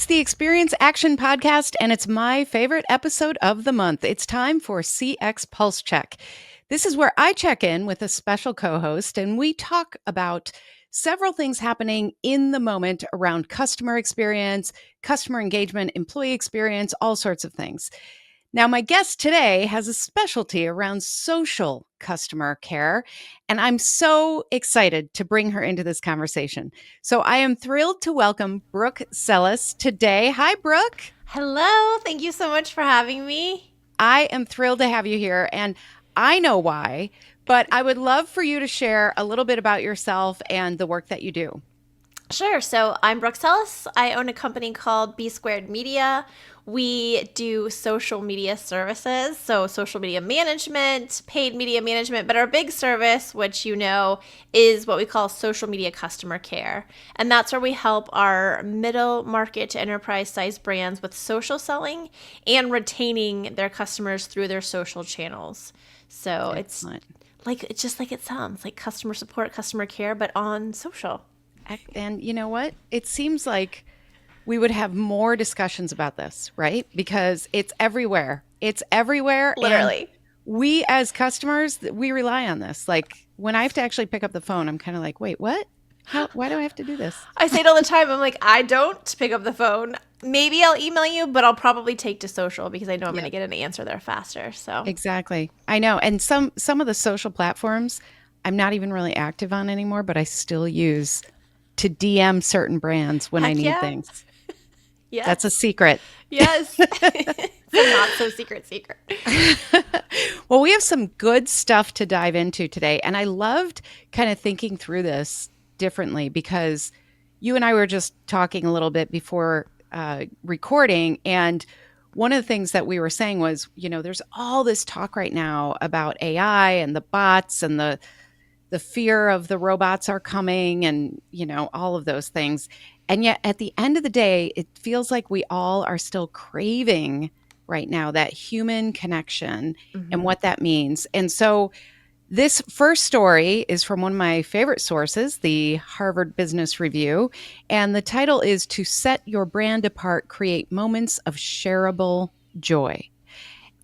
It's the Experience Action Podcast, and it's my favorite episode of the month. It's time for CX Pulse Check. This is where I check in with a special co host, and we talk about several things happening in the moment around customer experience, customer engagement, employee experience, all sorts of things. Now, my guest today has a specialty around social customer care, and I'm so excited to bring her into this conversation. So I am thrilled to welcome Brooke Sellas today. Hi, Brooke. Hello. Thank you so much for having me. I am thrilled to have you here, and I know why, but I would love for you to share a little bit about yourself and the work that you do. Sure. So I'm Brooke Sellas. I own a company called B Squared Media. We do social media services, so social media management, paid media management, but our big service, which you know, is what we call social media customer care. And that's where we help our middle market to enterprise size brands with social selling and retaining their customers through their social channels. So Excellent. it's just like it sounds, like customer support, customer care, but on social. And you know what? It seems like we would have more discussions about this, right? Because it's everywhere. It's everywhere. And Literally. we as customers, we rely on this. Like when I have to actually pick up the phone, I'm kind of like, wait, what? Why do I have to do this? I say it all the time. I'm like, I don't pick up the phone. Maybe I'll email you, but I'll probably take to social because I know I'm going to Yep. get an answer there faster. So, Exactly. I know. And some of the social platforms I'm not even really active on anymore, but I still use to DM certain brands when I heck need yeah. things. That's a Yes. secret. Yes. It's a not so secret. Well, we have some good stuff to dive into today. And I loved kind of thinking through this differently because you and I were just talking a little bit before recording. And one of the things that we were saying was, there's all this talk right now about AI and the bots and the fear of the robots are coming and, all of those things. And yet at the end of the day, it feels like we all are still craving right now that human connection and Hmm. what that means. And so this first story is from one of my favorite sources, the Harvard Business Review. And the title is To Set Your Brand Apart, Create Moments of Shareable Joy.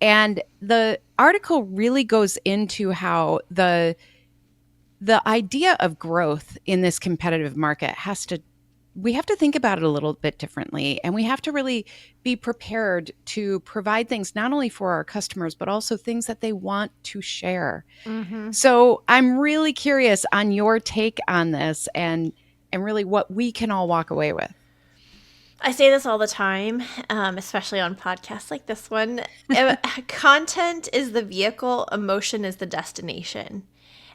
And the article really goes into how the idea of growth in this competitive market we have to think about it a little bit differently, and we have to really be prepared to provide things not only for our customers but also things that they want to share. Hmm. So I'm really curious on your take on this and really what we can all walk away with. I say this all the time, especially on podcasts like this one. Content is the vehicle, emotion is the destination.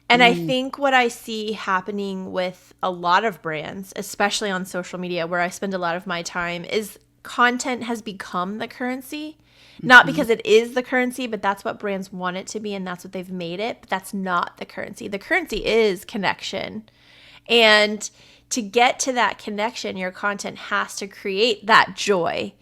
And I Mm, think what I see happening with a lot of brands, especially on social media where I spend a lot of my time, is content has become the currency. Not mhm, because it is the currency, but that's what brands want it to be and that's what they've made it. But that's not the currency. The currency is connection. And to get to that connection, your content has to create that joy.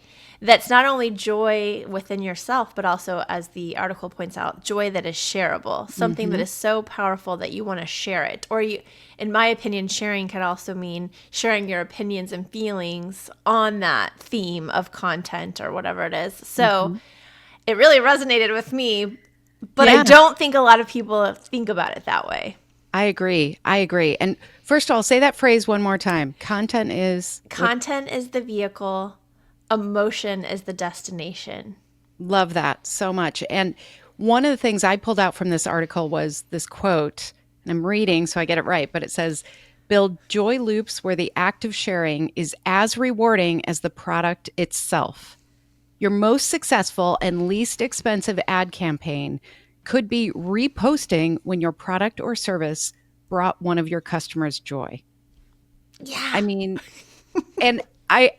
That's not only joy within yourself, but also, as the article points out, joy that is shareable, something that mhm. is so powerful that you want to share it. Or, in my opinion, sharing could also mean sharing your opinions and feelings on that theme of content or whatever it is. So Mhm. it really resonated with me, but I Yeah, don't think a lot of people think about it that way. I agree. I agree. And first of all, say that phrase one more time. Content is what. Content is the vehicle, emotion is the destination. Love that so much. And one of the things I pulled out from this article was this quote, and I'm reading so I get it right, but it says, build joy loops where the act of sharing is as rewarding as the product itself. Your most successful and least expensive ad campaign could be reposting when your product or service brought one of your customers joy. Yeah. I mean, and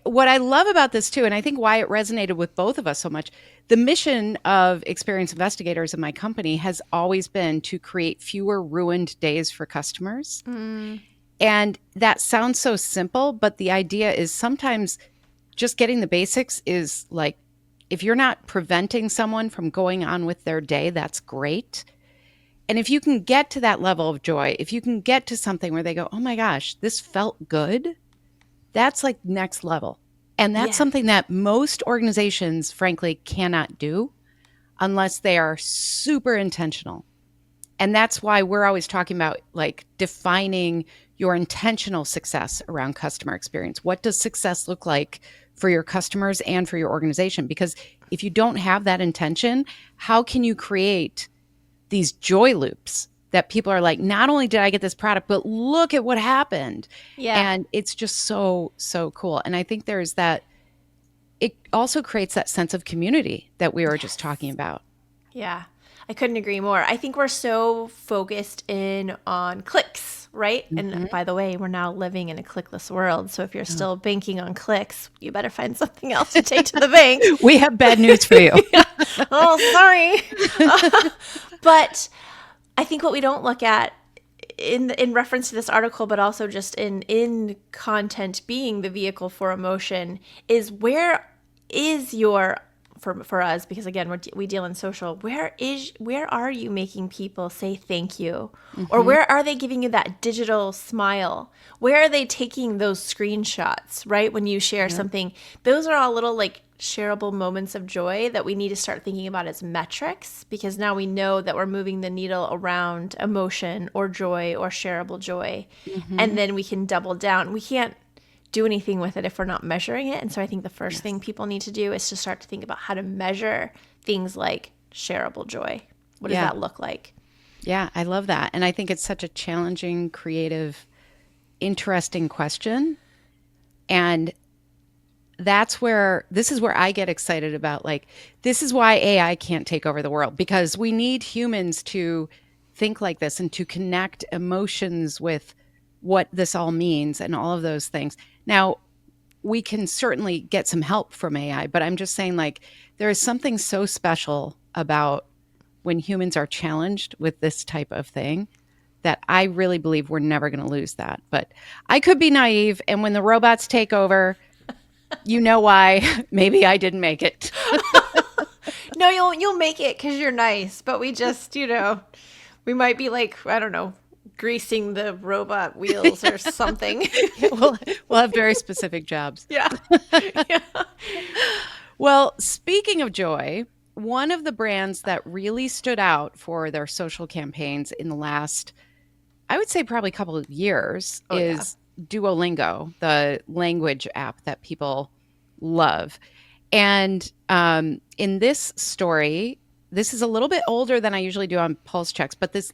what I love about this too, and I think why it resonated with both of us so much, the mission of experienced investigators in my company has always been to create fewer ruined days for customers. Mm, And that sounds so simple, but the idea is sometimes just getting the basics is like, if you're not preventing someone from going on with their day, that's great. And if you can get to that level of joy, if you can get to something where they go, oh my gosh, this felt good, that's like next level. And that's Yeah. something that most organizations, frankly, cannot do unless they are super intentional. And that's why we're always talking about like defining your intentional success around customer experience. What does success look like for your customers and for your organization? Because if you don't have that intention, how can you create these joy loops that people are like, not only did I get this product, but look at what happened. Yeah. And it's just so, so cool. And I think there's that, it also creates that sense of community that we were just talking Yes. about. Yeah. I couldn't agree more. I think we're so focused in on clicks, right? And Mm-hmm. by the way, we're now living in a clickless world. So if you're Oh. still banking on clicks, you better find something else to take to the bank. We have bad news for you. Yeah. Oh, sorry. But I think what we don't look at in reference to this article, but also just in content being the vehicle for emotion, is where is your for us, because again we deal in social, where are you making people say thank you, or Mm-hmm. where are they giving you that digital smile, where are they taking those screenshots, right, when you share Yep. something? Those are all little like shareable moments of joy that we need to start thinking about as metrics, because now we know that we're moving the needle around emotion or joy or shareable joy. Mm-hmm. And then we can double down. We can't do anything with it if we're not measuring it. And so I think the first thing Yes. people need to do is to start to think about how to measure things like shareable joy. What does Yeah. that look like? Yeah. I love that. And I think it's such a challenging, creative, interesting question. And this is where I get excited about like, this is why AI can't take over the world, because we need humans to think like this and to connect emotions with what this all means and all of those things. Now, we can certainly get some help from AI, but I'm just saying, like, there is something so special about when humans are challenged with this type of thing that I really believe we're never going to lose that. But I could be naive. And when the robots take over, you know why maybe I didn't make it. No, you'll make it because you're nice, but we just, we might be like, I don't know, greasing the robot wheels or something. We'll have very specific jobs. Yeah. Yeah. Well, speaking of joy, one of the brands that really stood out for their social campaigns in the last, I would say probably couple of years, Oh yeah. is Duolingo, the language app that people love. And in this story, this is a little bit older than I usually do on pulse checks, but this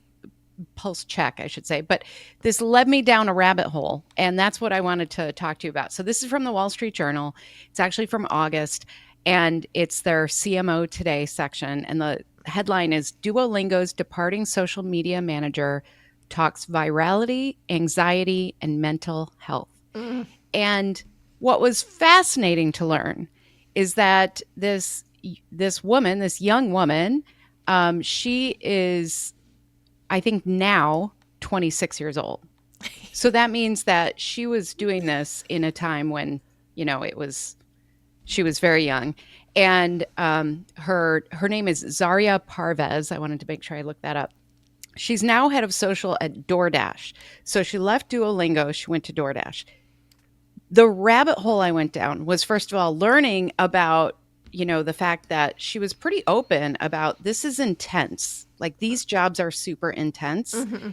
pulse check, I should say, but this led me down a rabbit hole. And that's what I wanted to talk to you about. So this is from the Wall Street Journal. It's actually from August, and it's their CMO Today section. And the headline is Duolingo's departing social media manager talks virality, anxiety, and mental health. Mm. And what was fascinating to learn is that this young woman, she is, I think now 26 years old. So that means that she was doing this in a time when, she was very young. And her name is Zaria Parvez. I wanted to make sure I looked that up. She's now head of social at DoorDash. So she left Duolingo, she went to DoorDash. The rabbit hole I went down was, first of all, learning about, the fact that she was pretty open about this is intense. Like, these jobs are super intense. Mm-hmm.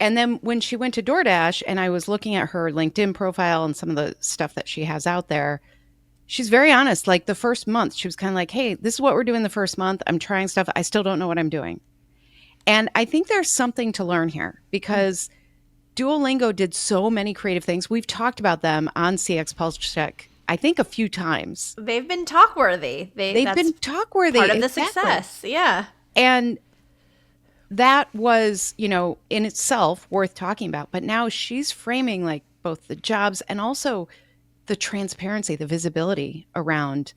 And then when she went to DoorDash and I was looking at her LinkedIn profile and some of the stuff that she has out there, she's very honest. Like, the first month, she was kind of like, hey, this is what we're doing the first month. I'm trying stuff. I still don't know what I'm doing. And I think there's something to learn here because Duolingo did so many creative things. We've talked about them on CX Pulse Check, I think a few times. They've been talk worthy. They've That's been talk worthy. part of the Exactly. success. Yeah. And that was, in itself worth talking about. But now she's framing like both the jobs and also the transparency, the visibility around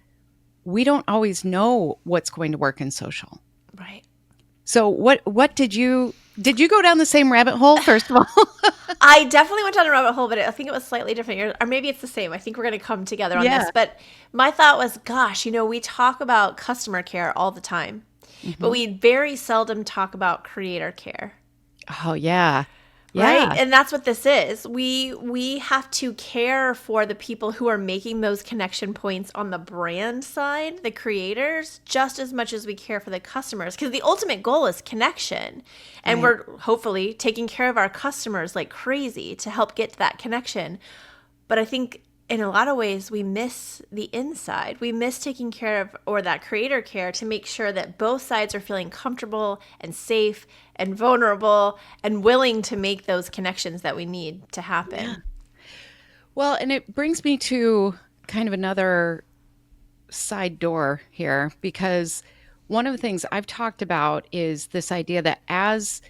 we don't always know what's going to work in social. Right. So what did you go down the same rabbit hole, first of all? I definitely went down a rabbit hole, but I think it was slightly different. Or maybe it's the same. I think we're going to come together on Yeah. this. But my thought was, gosh, we talk about customer care all the time, but Mhm. we very seldom talk about creator care. Oh, yeah. Right? Yeah. And that's what this is. We have to care for the people who are making those connection points on the brand side, the creators, just as much as we care for the customers because the ultimate goal is connection. And Right. we're hopefully taking care of our customers like crazy to help get to that connection. But I think in a lot of ways, we miss the inside. We miss taking care of, or that creator care to make sure that both sides are feeling comfortable and safe and vulnerable and willing to make those connections that we need to Yeah. happen. Well, and it brings me to kind of another side door here because one of the things I've talked about is this idea that as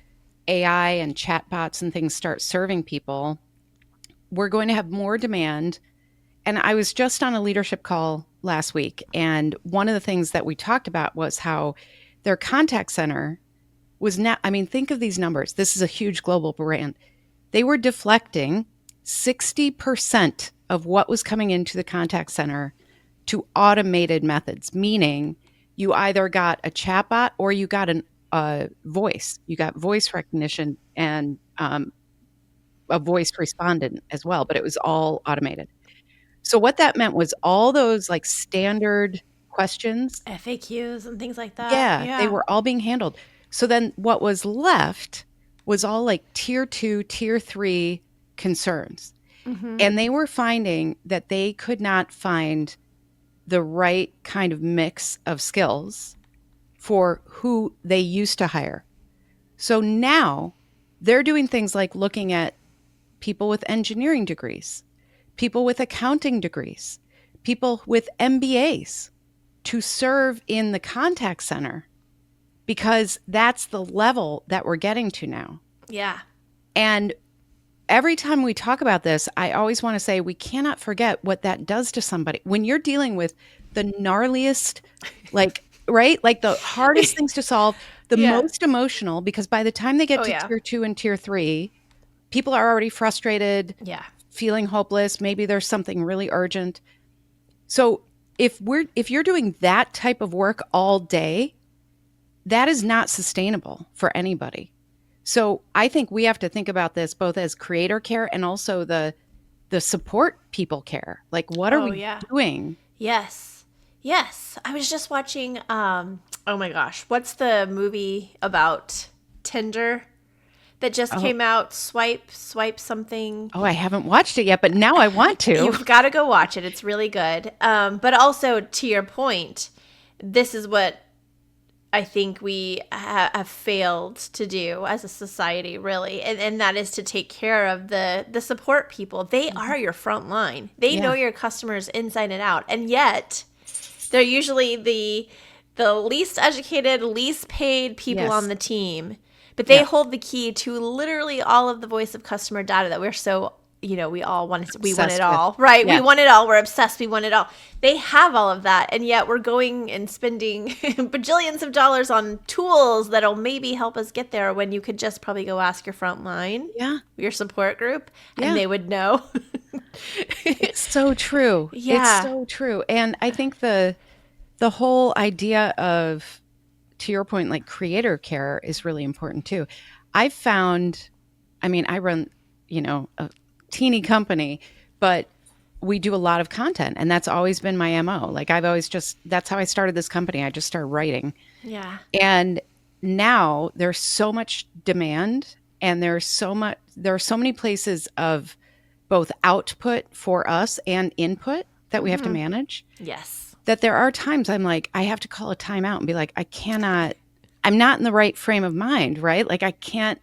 AI and chatbots and things start serving people, we're going to have more demand. And I was just on a leadership call last week, and one of the things that we talked about was how their contact center was not, I mean, think of these numbers. This is a huge global brand. They were deflecting 60% of what was coming into the contact center to automated methods, meaning you either got a chatbot or you got voice. You got voice recognition and a voice respondent as well, but it was all automated. So what that meant was all those like standard questions, FAQs and things like that. yeah, they Yeah. were all being handled. So then what was left was all like tier 2, tier 3 concerns. Mm-hmm. And they were finding that they could not find the right kind of mix of skills for who they used to hire. So now they're doing things like looking at people with engineering degrees, people with accounting degrees, people with MBAs to serve in the contact center because that's the level that we're getting to now. Yeah. And every time we talk about this, I always want to say we cannot forget what that does to somebody. When you're dealing with the gnarliest, like, right? Like the hardest things to solve, the Yeah. most emotional, because by the time they get Oh, to yeah. tier 2 and tier 3, people are already frustrated, Yeah. feeling hopeless. Maybe there's something really urgent. So if you're doing that type of work all day, that is not sustainable for anybody. So I think we have to think about this both as creator care and also the support people care. Like what are Oh, we yeah. doing? Yes. Yes. I was just watching oh my gosh, what's the movie about Tinder that just Oh, came out? Swipe something. oh, I haven't watched it yet, but now I want to. You've got to go watch it. It's really good. But also to your point, this is what I think we have failed to do as a society, really, and that is to take care of the support people. They Mhm. are your front line. They know Yeah. your customers inside and out, and yet they're usually the least educated, least paid people on Yes. the team, but they Yeah. hold the key to literally all of the voice of customer data that we're so, we all want it, we want it Obsessed with. all, right? We Yes. want it all. We're obsessed. We want it all. They have all of that, and yet we're going and spending bajillions of dollars on tools that'll maybe help us get there when you could just probably go ask your front line, Yeah. your support group, and Yeah. they would know. It's so true. It's Yeah. so true. And I think the whole idea of, to your point, like creator care is really important too. I've found, I mean, I run, a teeny company, but we do a lot of content and that's always been my MO. Like I've always that's how I started this company. I just started writing. Yeah. And now there's so much demand and there are so many places of both output for us and input that we have to Mm-hmm. manage Yes. that there are times I'm like, I have to call a timeout and be like, I'm not in the right frame of mind, right? Like I can't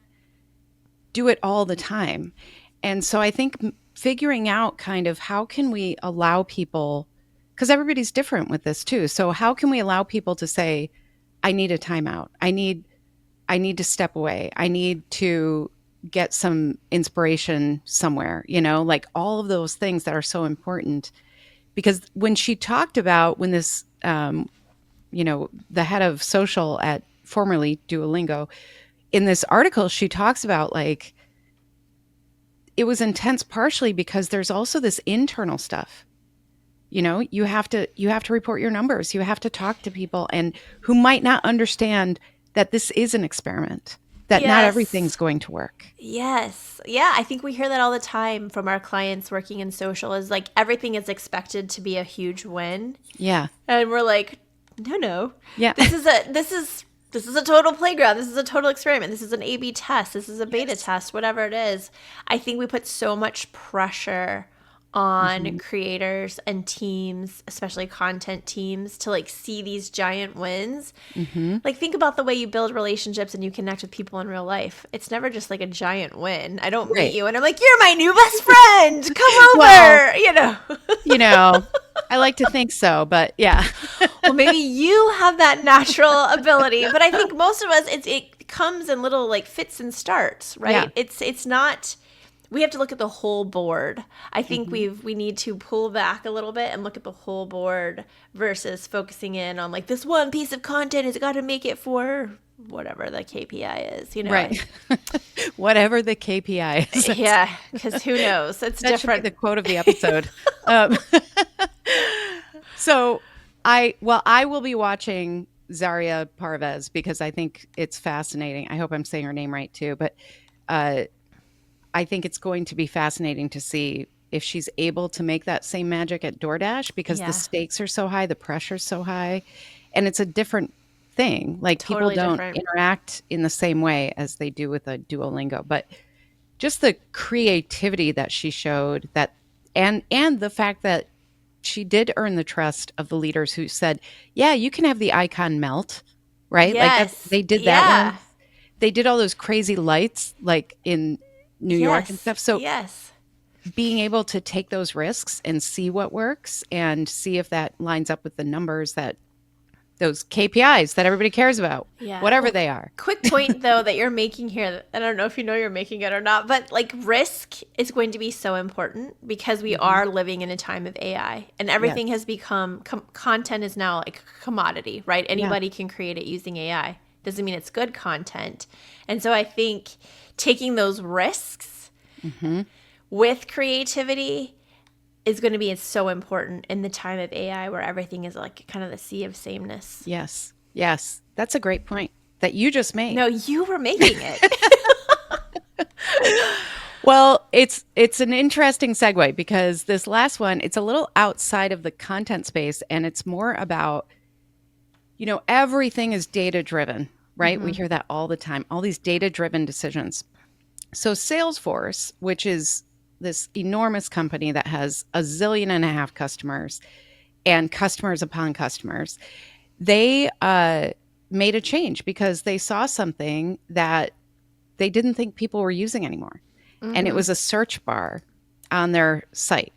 do it all the time. And so I think figuring out kind of how can we allow people, because everybody's different with this too. So how can we allow people to say, I need a timeout. I need to step away. I need to get some inspiration somewhere, like all of those things that are so important. Because when she talked about when this, the head of social at formerly Duolingo, in this article, she talks about like it was intense partially because there's also this internal stuff. You have to report your numbers. You have to talk to people and who might not understand that this is an experiment. that not Yes. everything's going to work. Yes. Yeah, I think we hear that all the time from our clients working in social is like everything is expected to be a huge win. Yeah. And we're like, no, no. Yeah. This is a total playground. This is a total experiment. This is an A/B test. This is a beta Yes. test, whatever it is. I think we put so much pressure on Hmm. creators and teams, especially content teams, to like see these giant wins. Hmm. Like think about the way you build relationships and you connect with people in real life. It's never just like a giant win. I don't meet Right. you and I'm like, "You're my new best friend. Come Well, over." You know. you know, I like to think so, but yeah. Well, maybe you have that natural ability, but I think most of us it comes in little like fits and starts, Yeah. right? It's not we have to look at the whole board. I think Hmm. we need to pull back a little bit and look at the whole board versus focusing in on like this one piece of content has got to make it for whatever the KPI is, you know. Right. Whatever the KPI is. Yeah, because who knows? It's That should be the different. quote of the episode. Um, so I will be watching Zaria Parvez because I think it's fascinating. I hope I'm saying her name right too, but uh, I think it's going to be fascinating to see if she's able to make that same magic at DoorDash because the Yeah, stakes are so high, the pressure's so high, and it's a different thing. Like people totally don't different. interact in the same way as they do with a Duolingo, but just the creativity that she showed that and the fact that she did earn the trust of the leaders who said, "Yeah, you can have the icon melt." Right? Like that Yes. they did that Yeah. once. They did all those crazy lights like in New York and Yes. stuff. So Yes. being able to take those risks and see what works and see if that lines up with the numbers that those KPIs that everybody cares about, Yeah. whatever Well, they are. quick point though that you're making here. I don't know if you know you're making it or not, but like risk is going to be so important because we Mhm. are living in a time of AI and Yes. everything has become content is now like a commodity, right? Yeah. Anybody can create it using AI. Doesn't mean it's good content. And so I think taking those risks Mhm. with creativity is going to be so important in the time of AI where everything is like kind of the sea of sameness. Yes. Yes. That's a great point that you just made. No, you were making it. Well, it's an interesting segue because this last one, it's a little outside of the content space and it's more about, everything is data driven, right? We Hmm. hear that all the time, all these data driven decisions. So Salesforce, which is this enormous company that has a zillion and a half customers and customers upon customers, they made a change because they saw something that they didn't think people were using anymore. And it Hmm. was a search bar on their site.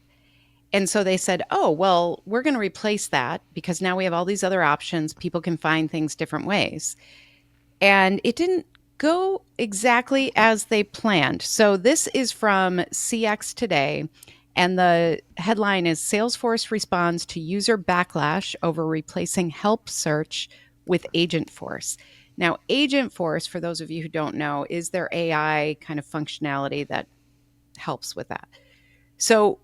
And so they said, oh, well, we're going to replace that because now we have all these other options. People can find things different ways. And it didn't go exactly as they planned. So this is from CX Today. And the headline is Salesforce responds to user backlash over replacing help search with Agent Force. Now, Agent Force, for those of you who don't know, is their AI kind of functionality that helps with that. So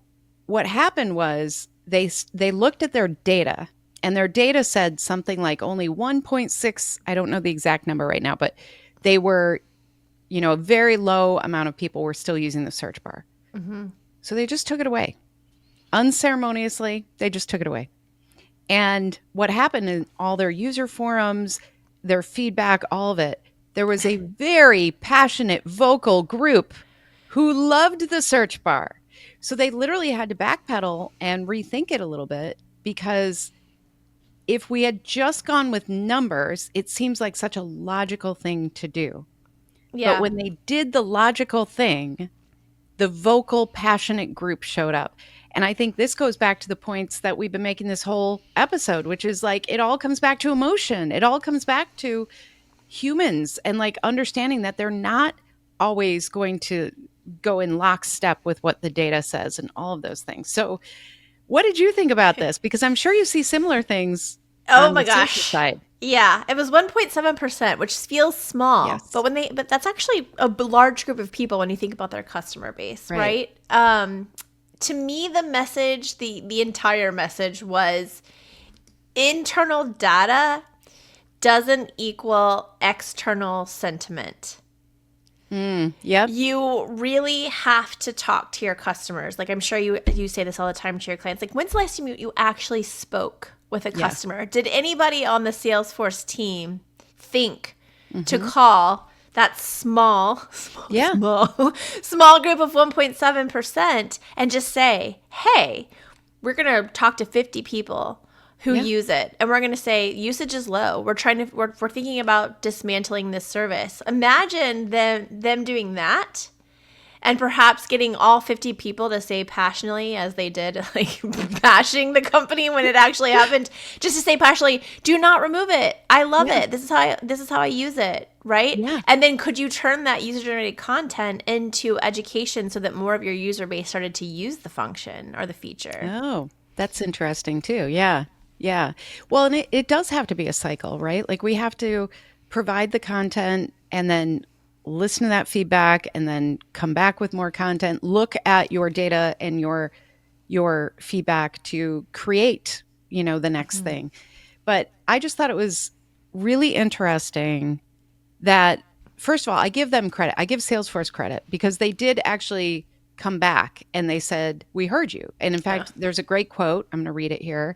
what happened was they looked at their data and their data said something like only 1.6, I don't know the exact number right now, but they were, a very low amount of people were still using the search bar. Hmm. So they just took it away. Unceremoniously, they just took it away. And what happened in all their user forums, their feedback, all of it, there was a very passionate, vocal group who loved the search bar. So they literally had to backpedal and rethink it a little bit because if we had just gone with numbers, it seems like such a logical thing to do. But Yeah. when they did the logical thing, the vocal, passionate group showed up. And I think this goes back to the points that we've been making this whole episode, which is like it all comes back to emotion. It all comes back to humans and like understanding that they're not always going to go in lockstep with what the data says and all of those things. So, what did you think about this? Because I'm sure you see similar things Oh on my the social gosh. side. Yeah, it was 1.7%, which feels small, Yes. but that's actually a large group of people when you think about their customer base, Right. right? To me, the message, the entire message was internal data doesn't equal external sentiment. Yep. You really have to talk to your customers. Like, I'm sure you say this all the time to your clients. Like, when's the last time you actually spoke with a Yes. customer? Did anybody on the Salesforce team think to Hmm. call that Yeah. small group of 1.7% and just say, hey, we're going to talk to 50 people who Yeah. use it, and we're going to say usage is low. We're thinking about dismantling this service. Imagine them doing that, and perhaps getting all 50 people to say passionately, as they did, like bashing the company when it actually happened, just to say passionately, do not remove it. I love Yeah. it. This is how I use it, right? Yeah. And then could you turn that user generated content into education so that more of your user base started to use the function or the feature? Oh, that's interesting too. Yeah. Yeah. Well, and it does have to be a cycle, right? Like we have to provide the content and then listen to that feedback and then come back with more content, look at your data and your feedback to create, the next Mm-hmm. thing. But I just thought it was really interesting that first of all, I give them credit. I give Salesforce credit because they did actually come back and they said, "We heard you." And in Yeah. fact, there's a great quote. I'm going to read it here.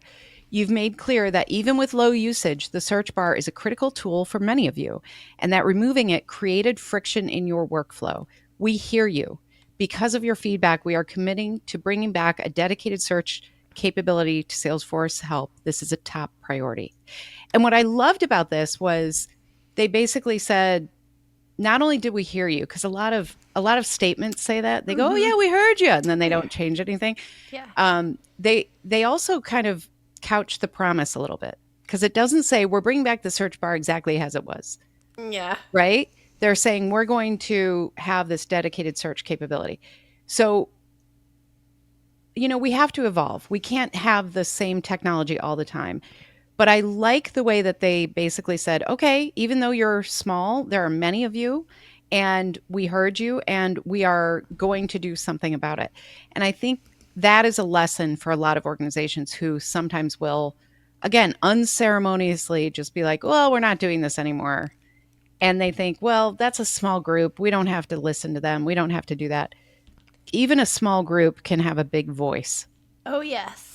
You've made clear that even with low usage, the search bar is a critical tool for many of you, and that removing it created friction in your workflow. We hear you. Because of your feedback, we are committing to bringing back a dedicated search capability to Salesforce Help. This is a top priority. And what I loved about this was they basically said, not only did we hear you, because a lot of statements say that they go, "Oh Mm-hmm. yeah, we heard you," and then they don't change anything. Yeah. They also kind of couch the promise a little bit because it doesn't say we're bringing back the search bar exactly as it was, Yeah. right? They're saying we're going to have this dedicated search capability. So we have to evolve. We can't have the same technology all the time. But I like the way that they basically said, okay, even though you're small, there are many of you, and we heard you, and we are going to do something about it. And I think that is a lesson for a lot of organizations who sometimes will, again, unceremoniously just be like, well, we're not doing this anymore. And they think, well, that's a small group. We don't have to listen to them. We don't have to do that. Even a small group can have a big voice. Oh, yes.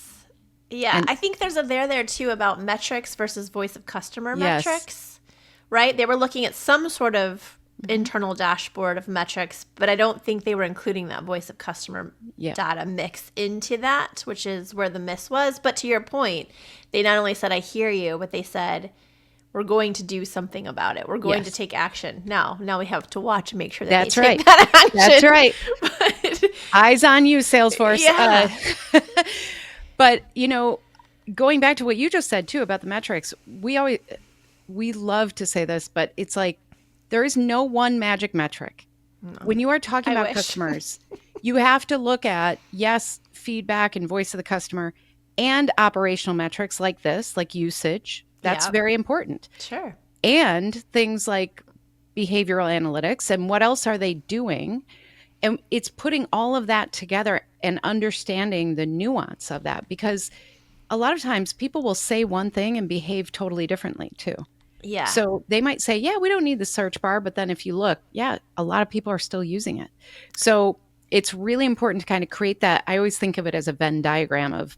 Yeah, And I think there's a there too about metrics versus voice of customer yes. metrics, right? They were looking at some sort of Mhm. internal dashboard of metrics, but I don't think they were including that voice of customer Yeah. data mix into that, which is where the miss was. But to your point, they not only said, I hear you, but they said, we're going to do something about it. We're going to Yes. take action. Now we have to watch and make sure that they That's right. take that That's action. right. But Eyes on you, Salesforce. yeah. But going back to what you just said too about the metrics, we love to say this, but it's like there is no one magic metric. No, When you are talking I about wish. customers, you have to look at, yes, feedback and voice of the customer and operational metrics like this, like usage. That's Yeah, very important. sure. And things like behavioral analytics and what else are they doing, and it's putting all of that together and understanding the nuance of that because a lot of times people will say one thing and behave totally differently too. Yeah. So they might say, yeah, we don't need the search bar. But then if you look, yeah, a lot of people are still using it. So it's really important to kind of create that. I always think of it as a Venn diagram of,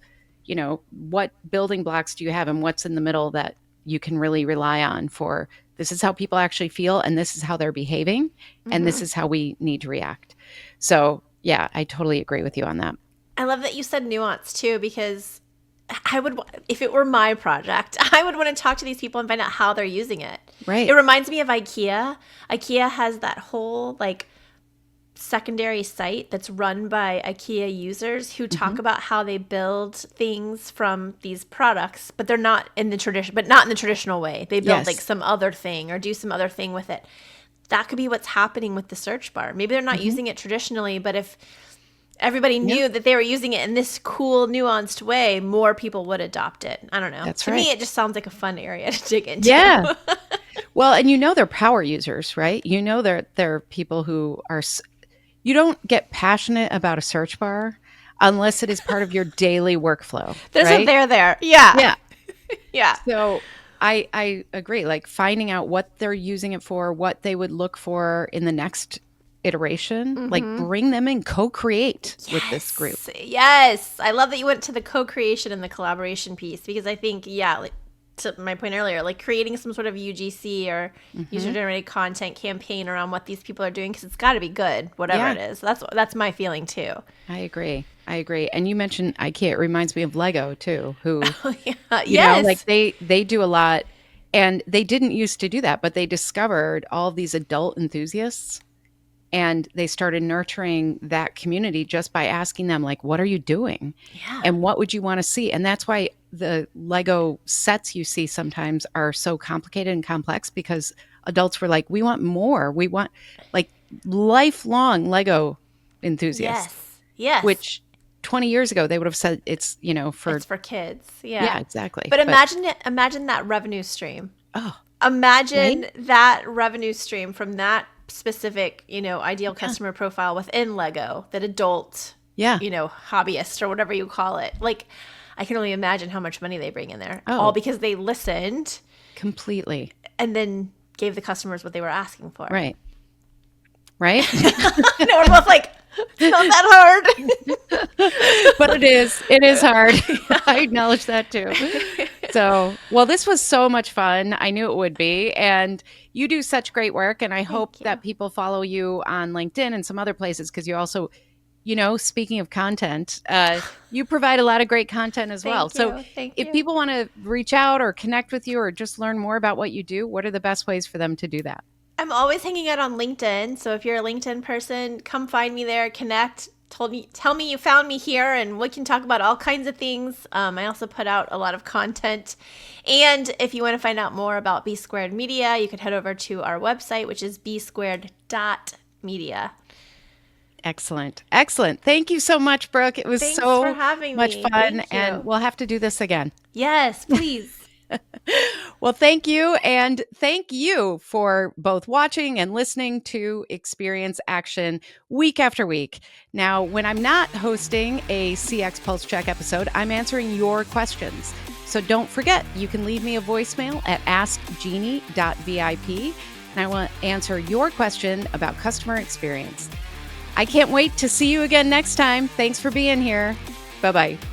what building blocks do you have and what's in the middle that you can really rely on for this is how people actually feel and this is how they're behaving and this Hmm. is how we need to react. So, yeah, I totally agree with you on that. I love that you said nuance too, because if it were my project, I would want to talk to these people and find out how they're using it. It Right. reminds me of IKEA. IKEA has that whole like secondary site that's run by IKEA users who Hmm. talk about how they build things from these products, but they're not in the tradition, but not in the traditional way. They build like Yes. some other thing or do some other thing with it. That could be what's happening with the search bar. Maybe they're not Hmm. using it traditionally, but if everybody Yeah, knew that they were using it in this cool, nuanced way, more people would adopt it. I don't know. that's To me, right. it just sounds like a fun area to dig Yeah. into. Well, and they're power users, right? They're people who are you don't get passionate about a search bar unless it is part of your daily workflow, There's a right? there. Yeah. Yeah. Yeah. So I agree. Like finding out what they're using it for, what they would look for in the next iteration, like Mm-hmm. bring them in, co-create with this group. Yes. I love that you went to the co-creation and the collaboration piece because I think, yeah, like to my point earlier, like creating some sort of UGC or Hmm. user-generated content campaign around what these people are doing because it's got to be good, whatever Yeah, it is. That's my feeling too. I agree. I agree. And you mentioned IKEA. It reminds me of Lego too, who, Oh yeah. like Yes. they do a lot, and they didn't used to do that, but they discovered all of these adult enthusiasts, and they started nurturing that community just by asking them, like, what are you doing? Yeah. And what would you want to see? And that's why the Lego sets you see sometimes are so complicated and complex, because adults were like, we want more. We want, like, lifelong Lego enthusiasts, Yes. Yes. which 20 years ago they would have said it's, for, It's for kids. Yeah. yeah, exactly. But But, imagine that revenue stream. oh, right? Imagine that revenue stream from that specific, ideal Yeah. customer profile within Lego, that adult, Yeah. hobbyist or whatever you call it. Like, I can only imagine how much money they bring in there, all Oh, because they listened completely. and then gave the customers what they were asking for. Right. Right. No, we're both like, it's not that hard. But it is hard. I acknowledge that too. So, well, this was so much fun. I knew it would be. And you do such great work. And I hope Thank you. that people follow you on LinkedIn and some other places, because you also, speaking of content, you provide a lot of great content as well. Thank So, you. Thank if you. people want to reach out or connect with you or just learn more about what you do, what are the best ways for them to do that? I'm always hanging out on LinkedIn. So if you're a LinkedIn person, come find me there, connect. Tell me you found me here, and we can talk about all kinds of things. I also put out a lot of content. And if you want to find out more about B Squared Media, you could head over to our website, which is bsquared.media. Excellent. Excellent. Thank you so much, Brooke. It was Thanks for so having much me. fun. Thank And you. we'll have to do this again. Yes, please. Well, thank you. And thank you for both watching and listening to Experience Action week after week. Now, when I'm not hosting a CX Pulse Check episode, I'm answering your questions. So don't forget, you can leave me a voicemail at askjeannie.vip, and I will answer your question about customer experience. I can't wait to see you again next time. Thanks for being here. Bye-bye.